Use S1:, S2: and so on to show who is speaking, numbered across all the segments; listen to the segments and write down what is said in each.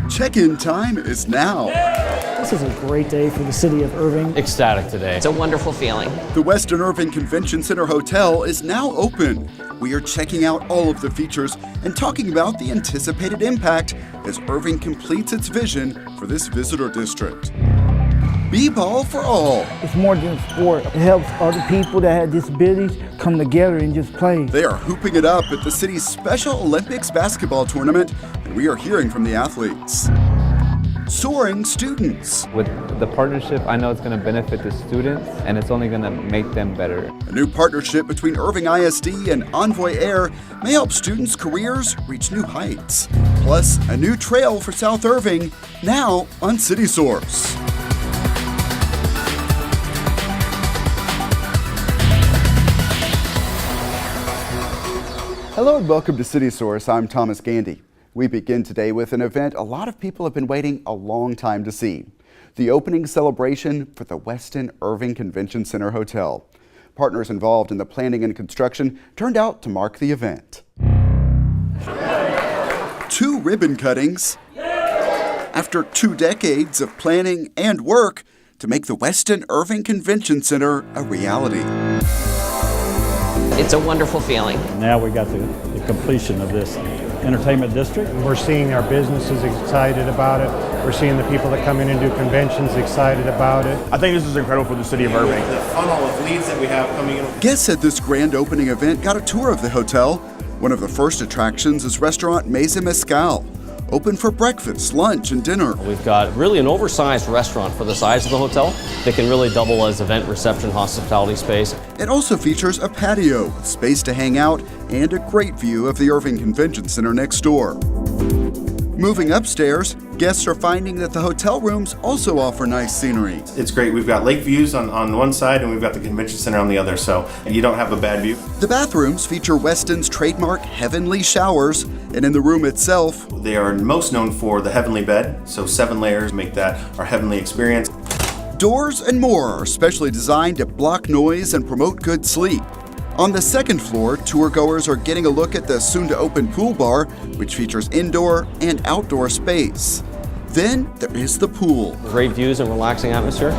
S1: Check-in time is now.
S2: This is a great day for the city of Irving.
S3: Ecstatic today.
S4: It's a wonderful feeling.
S1: The Westin Irving Convention Center Hotel is now open. We are checking out all of the features and talking about the anticipated impact as Irving completes its vision for this visitor district. B-ball for all.
S2: It's more than sport. It helps other people that have disabilities come together and just play.
S1: They are hooping it up at the city's Special Olympics basketball tournament, and we are hearing from the athletes. Soaring students.
S5: With the partnership, I know it's going to benefit the students, and it's only going to make them better.
S1: A new partnership between Irving ISD and Envoy Air may help students' careers reach new heights. Plus, a new trail for South Irving, now on CitySource. Hello and welcome to CitySource. I'm Thomas Gandy. We begin today with an event a lot of people have been waiting a long time to see. The opening celebration for the Westin Irving Convention Center Hotel. Partners involved in the planning and construction turned out to mark the event. 2 ribbon cuttings after 2 decades of planning and work to make the Westin Irving Convention Center a reality.
S4: It's a wonderful feeling.
S6: Now we got the completion of this entertainment district.
S7: We're seeing our businesses excited about it. We're seeing the people that come in and do conventions excited about it.
S8: I think this is incredible for the city of Irving.
S9: The funnel of leads that we have coming in.
S1: Guests at this grand opening event got a tour of the hotel. One of the first attractions is restaurant Mesa Mezcal, open for breakfast, lunch, and dinner.
S3: We've got really an oversized restaurant for the size of the hotel that can really double as event reception hospitality space.
S1: It also features a patio with space to hang out and a great view of the Irving Convention Center next door. Moving upstairs, guests are finding that the hotel rooms also offer nice scenery.
S9: It's great. We've got lake views on one side and we've got the convention center on the other, so you don't have a bad view.
S1: The bathrooms feature Weston's trademark heavenly showers, and in the room itself,
S9: they are most known for the heavenly bed, so 7 layers make that our heavenly experience.
S1: Doors and more are specially designed to block noise and promote good sleep. On the second floor, tour-goers are getting a look at the soon-to-open pool bar, which features indoor and outdoor space. Then there is the pool.
S3: Great views and relaxing atmosphere.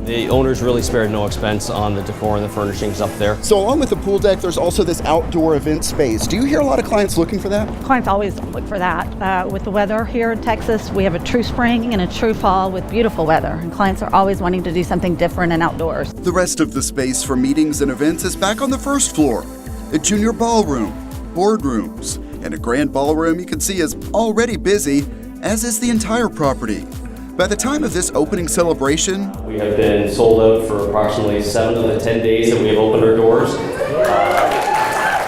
S3: The owners really spared no expense on the decor and the furnishings up there.
S1: So along with the pool deck, there's also this outdoor event space. Do you hear a lot of clients looking for that?
S10: Clients always look for that. With the weather here in Texas, we have a true spring and a true fall with beautiful weather, and clients are always wanting to do something different and outdoors.
S1: The rest of the space for meetings and events is back on the first floor. A junior ballroom, boardrooms, and a grand ballroom you can see is already busy, as is the entire property. By the time of this opening celebration,
S3: We have been sold out for approximately 7 of the 10 days that we have opened our doors.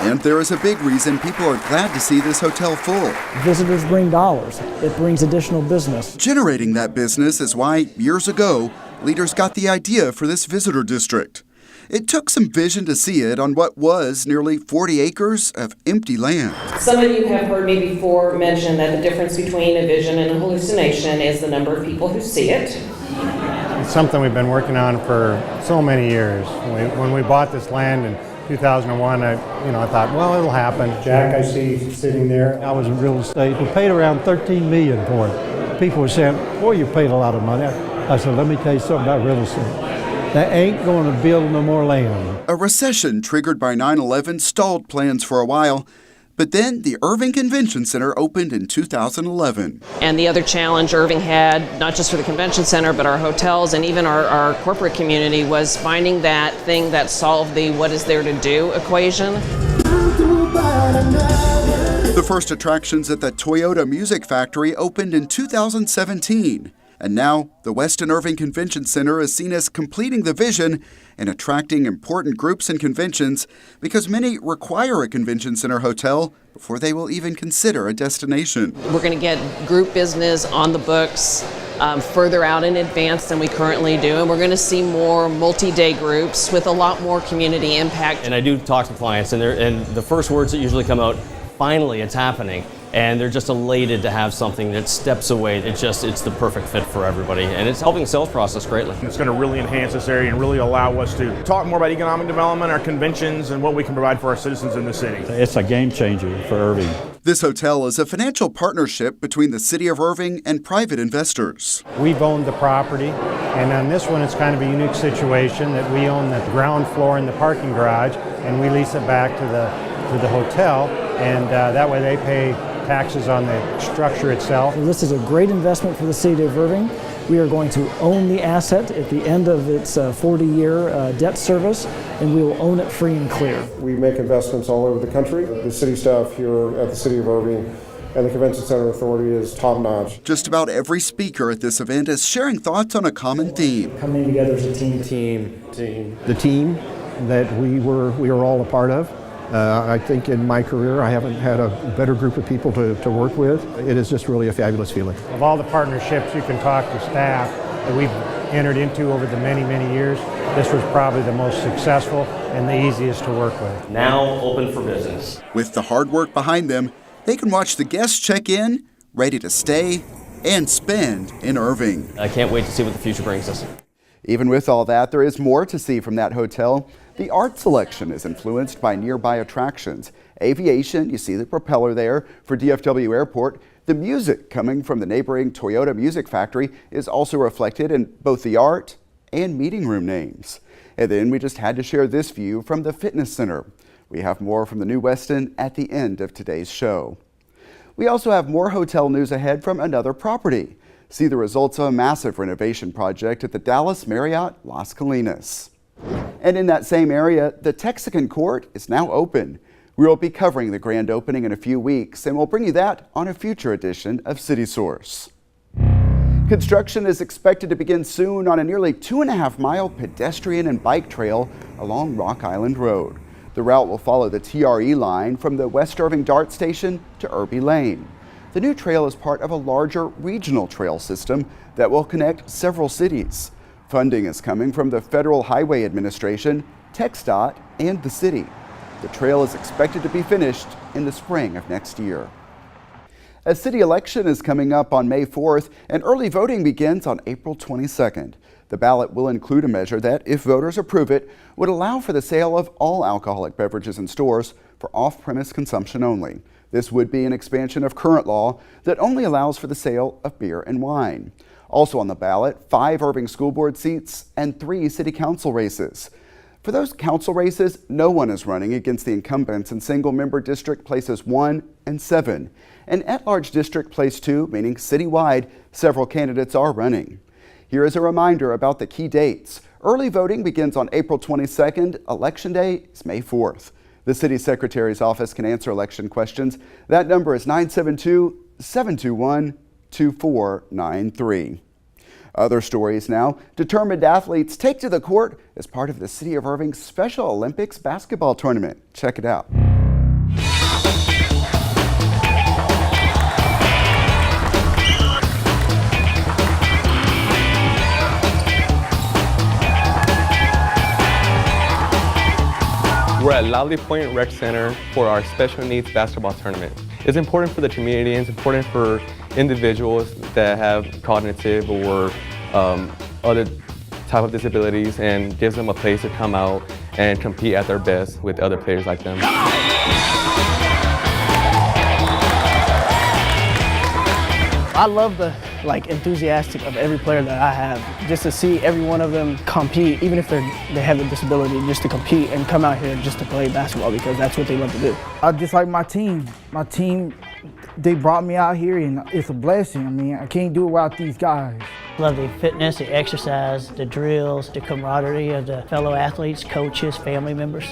S1: and there is a big reason people are glad to see this hotel full.
S2: Visitors bring dollars. It brings additional business.
S1: Generating that business is why, years ago, leaders got the idea for this visitor district. It took some vision to see it on what was nearly 40 acres of empty land.
S11: Some of you have heard me before mention that the difference between a vision and a hallucination is the number of people who see it.
S7: It's something we've been working on for so many years. When we bought this land in 2001, I thought, well, it'll happen. Jack, I see sitting there.
S6: I was in real estate. We paid around $13 million for it. People were saying, boy, you paid a lot of money. I said, let me tell you something about real estate. They ain't going to build no more land.
S1: A recession triggered by 9/11 stalled plans for a while, but then the Irving Convention Center opened in 2011.
S4: And the other challenge Irving had, not just for the convention center, but our hotels and even our corporate community, was finding that thing that solved the what is there to do equation.
S1: The first attractions at the Toyota Music Factory opened in 2017. And now, the Westin Irving Convention Center is seen as completing the vision and attracting important groups and conventions because many require a convention center hotel before they will even consider a destination.
S4: We're going to get group business on the books further out in advance than we currently do, and we're going to see more multi-day groups with a lot more community impact.
S3: And I do talk to clients, and the first words that usually come out, finally, it's happening. And they're just elated to have something that steps away. It's the perfect fit for everybody. And it's helping the sales process greatly.
S8: It's going to really enhance this area and really allow us to talk more about economic development, our conventions, and what we can provide for our citizens in the city.
S6: It's a game changer for Irving.
S1: This hotel is a financial partnership between the City of Irving and private investors.
S7: We've owned the property, and on this one it's kind of a unique situation that we own the ground floor and the parking garage, and we lease it back to the hotel, and that way they pay taxes on the structure itself.
S12: This is a great investment for the City of Irving. We are going to own the asset at the end of its 40-year debt service, and we will own it free and clear.
S13: We make investments all over the country. The city staff here at the City of Irving and the Convention Center Authority is top-notch.
S1: Just about every speaker at this event is sharing thoughts on a common theme.
S12: Coming together as a team.
S14: The team that we were all a part of. I think in my career I haven't had a better group of people to work with. It is just really a fabulous feeling.
S7: Of all the partnerships you can talk to staff that we've entered into over the many, many years, this was probably the most successful and the easiest to work with.
S3: Now open for business.
S1: With the hard work behind them, they can watch the guests check in, ready to stay and spend in Irving.
S3: I can't wait to see what the future brings us.
S1: Even with all that, there is more to see from that hotel. The art selection is influenced by nearby attractions. Aviation, you see the propeller there for DFW Airport. The music coming from the neighboring Toyota Music Factory is also reflected in both the art and meeting room names. And then we just had to share this view from the fitness center. We have more from the new Westin at the end of today's show. We also have more hotel news ahead from another property. See the results of a massive renovation project at the Dallas Marriott Las Colinas. And in that same area, the Texican Court is now open. We will be covering the grand opening in a few weeks, and we'll bring you that on a future edition of City Source. Construction is expected to begin soon on a nearly 2.5-mile pedestrian and bike trail along Rock Island Road. The route will follow the TRE line from the West Irving DART station to Irby Lane. The new trail is part of a larger regional trail system that will connect several cities. Funding is coming from the Federal Highway Administration, TxDOT, and the city. The trail is expected to be finished in the spring of next year. A city election is coming up on May 4th, and early voting begins on April 22nd. The ballot will include a measure that, if voters approve it, would allow for the sale of all alcoholic beverages in stores for off-premise consumption only. This would be an expansion of current law that only allows for the sale of beer and wine. Also on the ballot, 5 Irving School Board seats and 3 City Council races. For those council races, no one is running against the incumbents in single-member district places 1 and 7. And at-large district place 2, meaning citywide, several candidates are running. Here is a reminder about the key dates. Early voting begins on April 22nd. Election Day is May 4th. The City Secretary's office can answer election questions. That number is 972-721-2493. Other stories now. Determined athletes take to the court as part of the City of Irving's Special Olympics basketball tournament. Check it out.
S5: We're at Lively Point Rec Center for our special needs basketball tournament. It's important for the community, and it's important for individuals that have cognitive or other type of disabilities, and gives them a place to come out and compete at their best with other players like them.
S12: I love the enthusiastic of every player that I have. Just to see every one of them compete, even if they have a disability, just to compete and come out here just to play basketball because that's what they love to do.
S2: I just like my team. My team, they brought me out here and it's a blessing. I mean, I can't do it without these guys.
S15: Love the fitness, the exercise, the drills, the camaraderie of the fellow athletes, coaches, family members.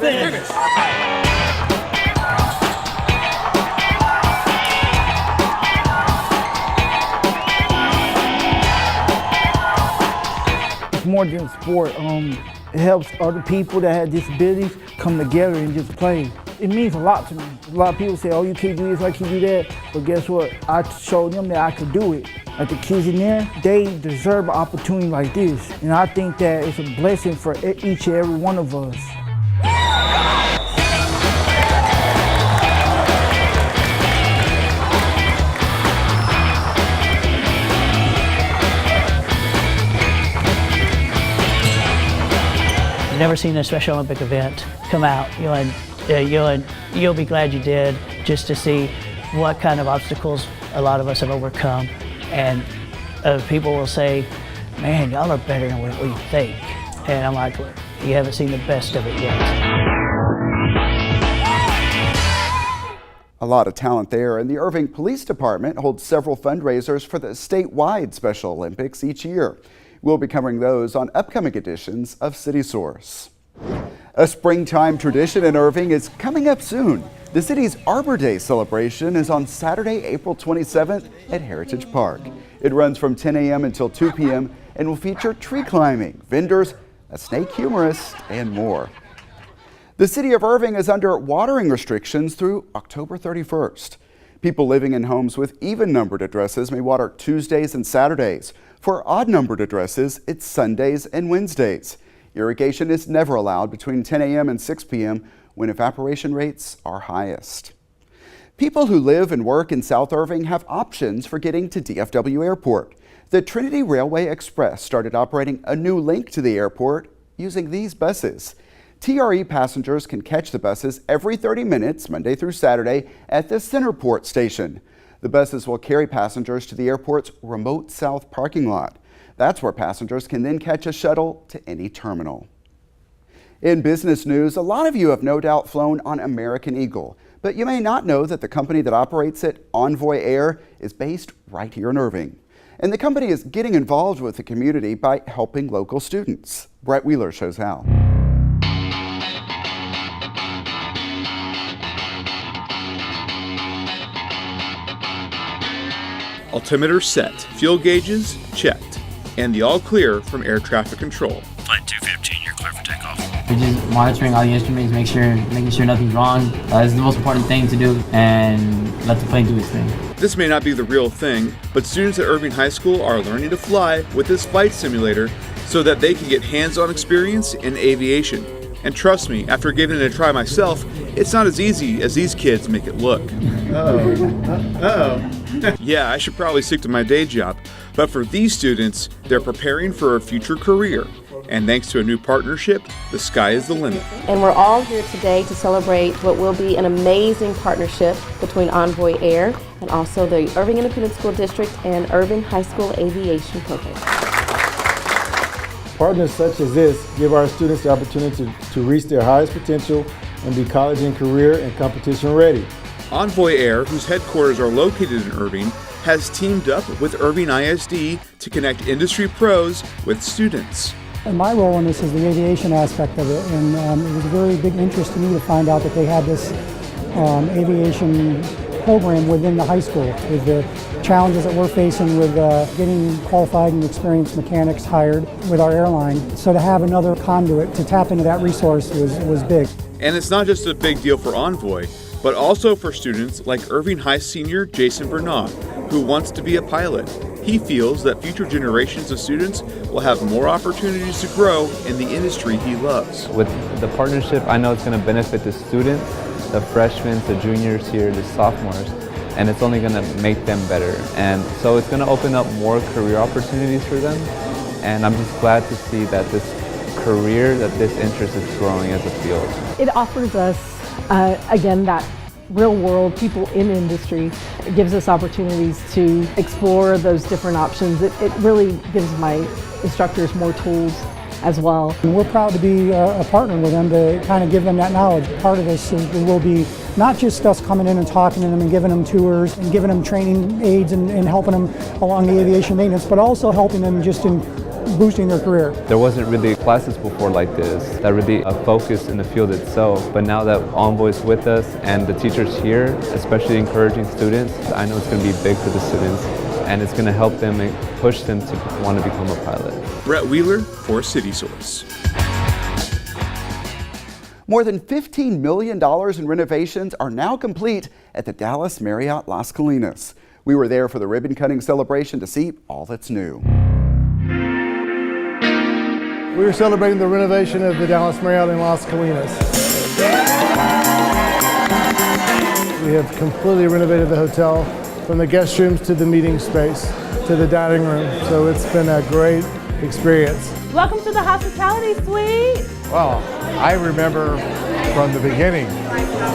S2: Finish. More than sport. It helps other people that have disabilities come together and just play. It means a lot to me. A lot of people say, oh, you can't do this, I can't do that. But guess what? I showed them that I could do it. Like the kids in there, they deserve an opportunity like this. And I think that it's a blessing for each and every one of us.
S15: Never seen a Special Olympic event come out. You'll be glad you did. just to see what kind of obstacles a lot of us have overcome. And people will say, man, y'all are better than what we think. And I'm like, well, you haven't seen the best of it yet.
S1: A lot of talent there, and the Irving Police Department holds several fundraisers for the statewide Special Olympics each year. We'll be covering those on upcoming editions of City Source. A springtime tradition in Irving is coming up soon. The city's Arbor Day celebration is on Saturday, April 27th at Heritage Park. It runs from 10 a.m. until 2 p.m. and will feature tree climbing, vendors, a snake humorist, and more. The city of Irving is under watering restrictions through October 31st. People living in homes with even-numbered addresses may water Tuesdays and Saturdays. For odd-numbered addresses, it's Sundays and Wednesdays. Irrigation is never allowed between 10 a.m. and 6 p.m. when evaporation rates are highest. People who live and work in South Irving have options for getting to DFW Airport. The Trinity Railway Express started operating a new link to the airport using these buses. TRE passengers can catch the buses every 30 minutes, Monday through Saturday, at the Centerport station. The buses will carry passengers to the airport's remote south parking lot. That's where passengers can then catch a shuttle to any terminal. In business news, a lot of you have no doubt flown on American Eagle, but you may not know that the company that operates it, Envoy Air, is based right here in Irving. And the company is getting involved with the community by helping local students. Brett Wheeler shows how.
S16: Altimeter set, fuel gauges checked, and the all clear from air traffic control.
S17: Flight 215, you're clear for takeoff. We're just monitoring all the instruments, making sure nothing's wrong. It's the most important thing to do, and let the plane do its thing.
S16: This may not be the real thing, but students at Irving High School are learning to fly with this flight simulator so that they can get hands-on experience in aviation. And trust me, after giving it a try myself, it's not as easy as these kids make it look. Yeah, I should probably stick to my day job, but for these students, they're preparing for a future career. And thanks to a new partnership, the sky is the limit.
S18: And we're all here today to celebrate what will be an amazing partnership between Envoy Air and also the Irving Independent School District and Irving High School Aviation Program.
S19: Partners such as this give our students the opportunity to reach their highest potential and be college and career and competition ready.
S16: Envoy Air, whose headquarters are located in Irving, has teamed up with Irving ISD to connect industry pros with students.
S20: And my role in this is the aviation aspect of it, and it was a very big interest to me to find out that they had this aviation program within the high school with the challenges that we're facing with getting qualified and experienced mechanics hired with our airline. So to have another conduit to tap into that resource was big.
S16: And it's not just a big deal for Envoy, but also for students like Irving High senior Jason Bernard, who wants to be a pilot. He feels that future generations of students will have more opportunities to grow in the industry he loves.
S5: With the partnership, I know it's going to benefit the students, the freshmen, the juniors here, the sophomores, and it's only going to make them better. And so it's going to open up more career opportunities for them. And I'm just glad to see that this career, that this interest is growing as a field.
S21: It offers us, again, that real world, people in industry. It gives us opportunities to explore those different options. It really gives my instructors more tools as well.
S20: And we're proud to be a partner with them to kind of give them that knowledge. Part of this will be not just us coming in and talking to them and giving them tours and giving them training aids and helping them along the aviation maintenance, but also helping them just in boosting their career.
S5: There wasn't really classes before like this that really focused in the field itself, but now that Envoy's with us and the teachers here, especially encouraging students, I know it's going to be big for the students and it's going to help them and push them to want to become a pilot.
S16: Brett Wheeler for City Source.
S1: More than $15 million in renovations are now complete at the Dallas Marriott Las Colinas. We were there for the ribbon cutting celebration to see all that's new.
S19: We are celebrating the renovation of the Dallas Marriott in Las Colinas. We have completely renovated the hotel from the guest rooms to the meeting space to the dining room. So it's been a great experience.
S22: Welcome to the hospitality suite.
S23: Well, I remember
S9: from the beginning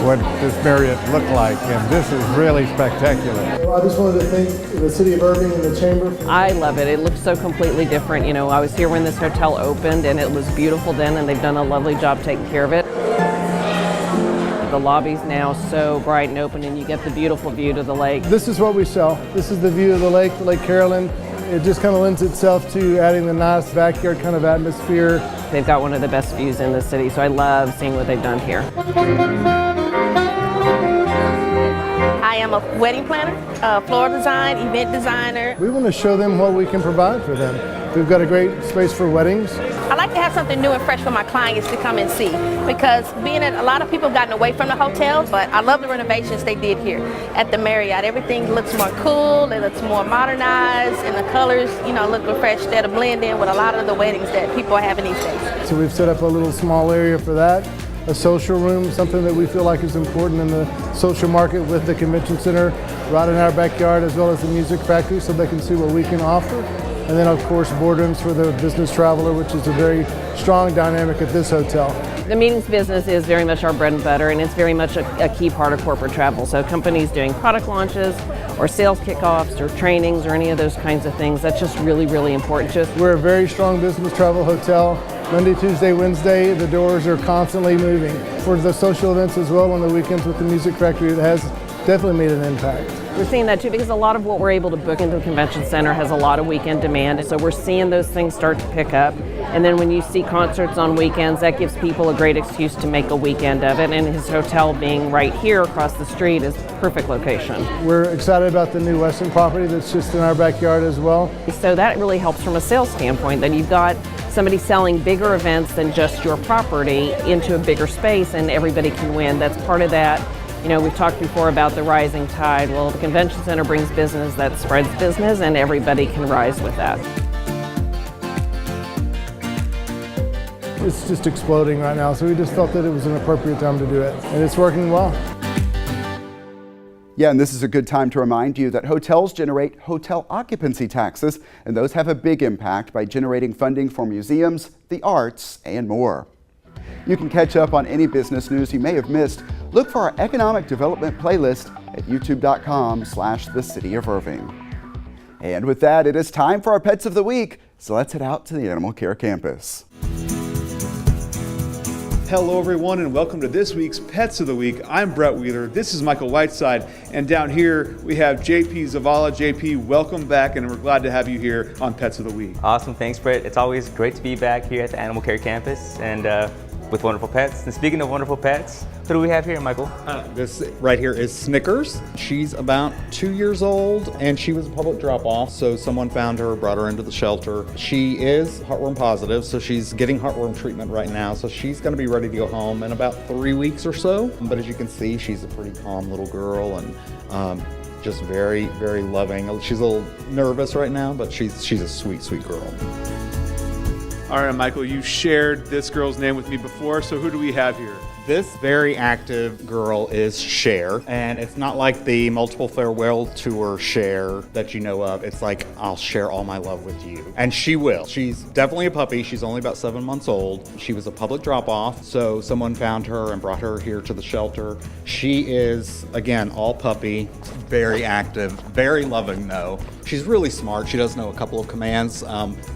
S9: what this Marriott looked like, and this is really spectacular.
S19: I just wanted to thank the City of Irving and the Chamber.
S4: I love it. It looks so completely different. You know, I was here when this hotel opened and it was beautiful then, and they've done a lovely job taking care of it. The lobby's now so bright and open, and you get the beautiful view to the lake.
S19: This is what we sell. This is the view of the Lake Carolyn. It just kind of lends itself to adding the nice backyard kind of atmosphere.
S4: They've got one of the best views in the city, so I love seeing what they've done here.
S22: I am a wedding planner, floral design, event designer.
S19: We want to show them what we can provide for them. We've got a great space for weddings.
S22: I like to have something new and fresh for my clients to come and see, because being that a lot of people have gotten away from the hotels, but I love the renovations they did here at the Marriott. Everything looks more cool, it looks more modernized, and the colors, you know, look refreshed there to blend in with a lot of the weddings that people are having these days.
S19: So we've set up a little small area for that. A social room, something that we feel like is important in the social market with the convention center right in our backyard, as well as the music factory, so they can see what we can offer. And then of course boardrooms for the business traveler, which is a very strong dynamic at this hotel.
S4: The meetings business is very much our bread and butter, and it's very much a key part of corporate travel. So companies doing product launches or sales kickoffs or trainings or any of those kinds of things, that's just really, really important to us.
S19: We're a very strong business travel hotel. Monday, Tuesday, Wednesday, the doors are constantly moving. For the social events as well on the weekends with the music factory, it has definitely made an impact.
S4: We're seeing that too, because a lot of what we're able to book into the convention center has a lot of weekend demand. So we're seeing those things start to pick up. And then when you see concerts on weekends, that gives people a great excuse to make a weekend of it. And his hotel being right here across the street is a perfect location.
S19: We're excited about the new Westin property that's just in our backyard as well.
S4: So that really helps from a sales standpoint, that you've got somebody selling bigger events than just your property into a bigger space, and everybody can win. That's part of that. You know, we've talked before about the rising tide. Well, the convention center brings business that spreads business, and everybody can rise with that.
S19: It's just exploding right now, so we just felt that it was an appropriate time to do it, and it's working well.
S1: Yeah, and this is a good time to remind you that hotels generate hotel occupancy taxes, and those have a big impact by generating funding for museums, the arts, and more. You can catch up on any business news you may have missed. Look for our economic development playlist at youtube.com/The City of Irving. And with that, it is time for our Pets of the Week, so let's head out to the Animal Care Campus.
S23: Hello everyone, and welcome to this week's Pets of the Week. I'm Brett Wheeler, this is Michael Whiteside, and down here we have JP Zavala. JP, welcome back, and we're glad to have you here on Pets of the Week.
S24: Awesome, thanks Brett. It's always great to be back here at the Animal Care Campus and with wonderful pets. And speaking of wonderful pets, who do we have here, Michael?
S25: This right here is Snickers. She's about 2 years old, and she was a public drop-off, so someone found her, brought her into the shelter. She is heartworm positive, so she's getting heartworm treatment right now, so she's going to be ready to go home in about 3 weeks or so. But as you can see, she's a pretty calm little girl, and just very, very loving. She's a little nervous right now, but she's a sweet, sweet girl.
S23: All right, Michael, you shared this girl's name with me before, so who do we have here?
S25: This very active girl is Cher, and it's not like the multiple farewell tour Cher that you know of. It's like, I'll share all my love with you. And she will. She's definitely a puppy. She's only about 7 months old. She was a public drop-off, so someone found her and brought her here to the shelter. She is, again, all puppy, very active, very loving though. She's really smart. She does know a couple of commands.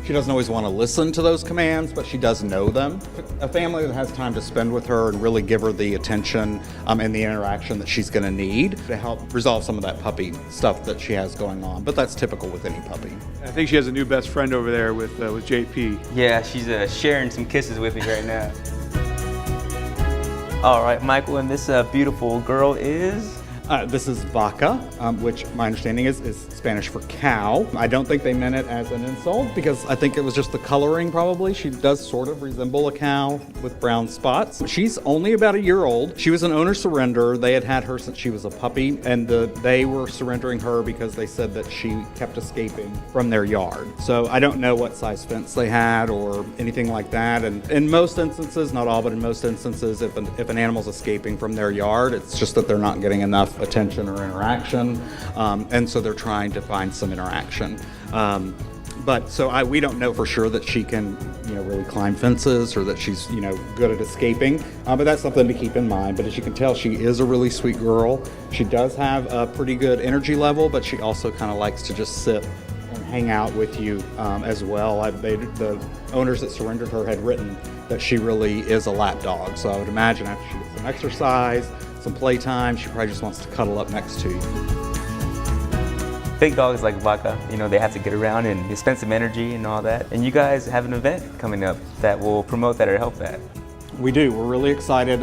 S25: She doesn't always want to listen to those commands, but she does know them. A family that has time to spend with her and really give her the attention and the interaction that she's going to need to help resolve some of that puppy stuff that she has going on. But that's typical with any puppy.
S23: I think she has a new best friend over there with JP.
S24: Yeah, she's sharing some kisses with me right now. All right, Michael, and this beautiful girl is?
S25: This is Vaca, which my understanding is Spanish for cow. I don't think they meant it as an insult because I think it was just the coloring probably. She does sort of resemble a cow with brown spots. She's only about a year old. She was an owner surrender. They had her since she was a puppy, and they were surrendering her because they said that she kept escaping from their yard. So I don't know what size fence they had or anything like that. And in most instances, not all, but in most instances, if an animal's escaping from their yard, it's just that they're not getting enough attention or interaction, and so they're trying to find some interaction. But so we don't know for sure that she can, really climb fences or that she's, good at escaping. But that's something to keep in mind. But as you can tell, she is a really sweet girl. She does have a pretty good energy level, but she also kind of likes to just sit and hang out with you as well. The owners that surrendered her had written that she really is a lap dog. So I would imagine after she gets some exercise, some playtime, she probably just wants to cuddle up next to you.
S24: Big dogs like Vaca, they have to get around and spend some energy and all that. And you guys have an event coming up that will promote that or help that.
S25: We do. We're really excited.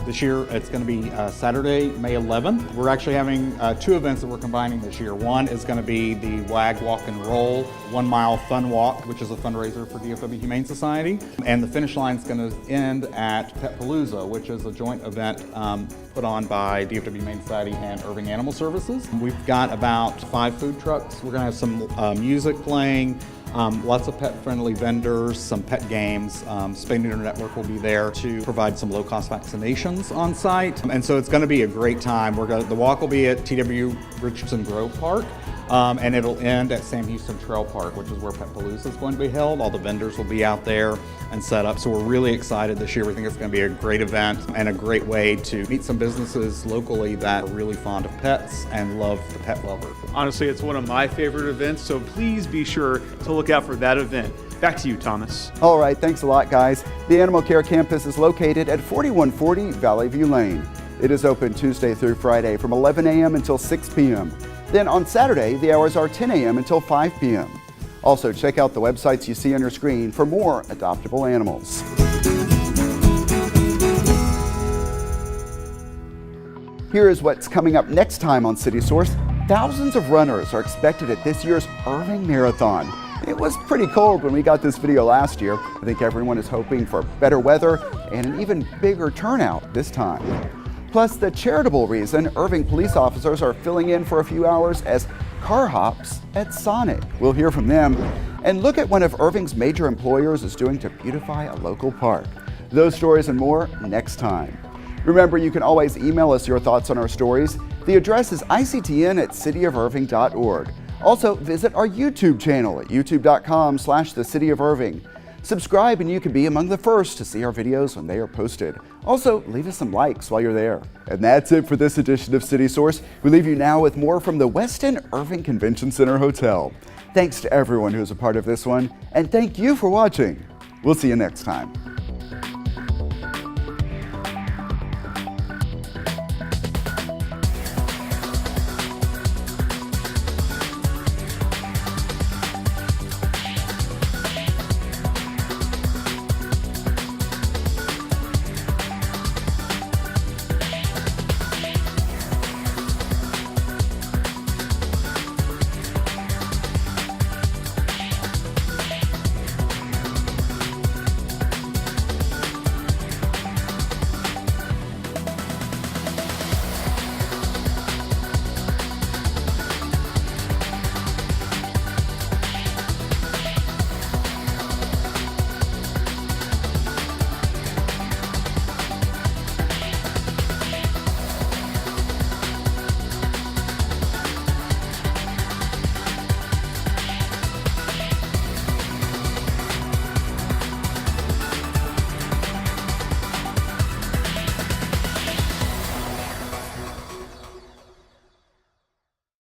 S25: This year, it's going to be Saturday, May 11th. We're actually having 2 events that we're combining this year. One is going to be the WAG Walk and Roll 1 Mile Fun Walk, which is a fundraiser for DFW Humane Society. And the finish line is going to end at Pet Palooza, which is a joint event put on by DFW Humane Society and Irving Animal Services. We've got about 5 food trucks. We're going to have some music playing. Lots of pet-friendly vendors, some pet games. Spay Neuter Network will be there to provide some low-cost vaccinations on site. And so it's going to be a great time. The walk will be at TW Richardson Grove Park, and it'll end at Sam Houston Trail Park, which is where Pet Palooza is going to be held. All the vendors will be out there and set up. So we're really excited this year. We think it's going to be a great event and a great way to meet some businesses locally that are really fond of pets and love the pet lover.
S23: Honestly, it's one of my favorite events, so please be sure to look out for that event. Back to you, Thomas.
S1: All right, thanks a lot, guys. The Animal Care Campus is located at 4140 Valley View Lane. It is open Tuesday through Friday from 11 a.m. until 6 p.m. Then on Saturday, the hours are 10 a.m. until 5 p.m. Also, check out the websites you see on your screen for more adoptable animals. Here is what's coming up next time on City Source. Thousands of runners are expected at this year's Irving Marathon. It was pretty cold when we got this video last year. I think everyone is hoping for better weather and an even bigger turnout this time. Plus, the charitable reason Irving police officers are filling in for a few hours as car hops at Sonic. We'll hear from them and look at one of Irving's major employers is doing to beautify a local park. Those stories and more next time. Remember, you can always email us your thoughts on our stories. The address is ictn@cityofirving.org. Also, visit our YouTube channel at youtube.com/thecityofirving. Subscribe and you can be among the first to see our videos when they are posted. Also, leave us some likes while you're there. And that's it for this edition of City Source. We leave you now with more from the Westin Irving Convention Center Hotel. Thanks to everyone who's a part of this one, and thank you for watching. We'll see you next time.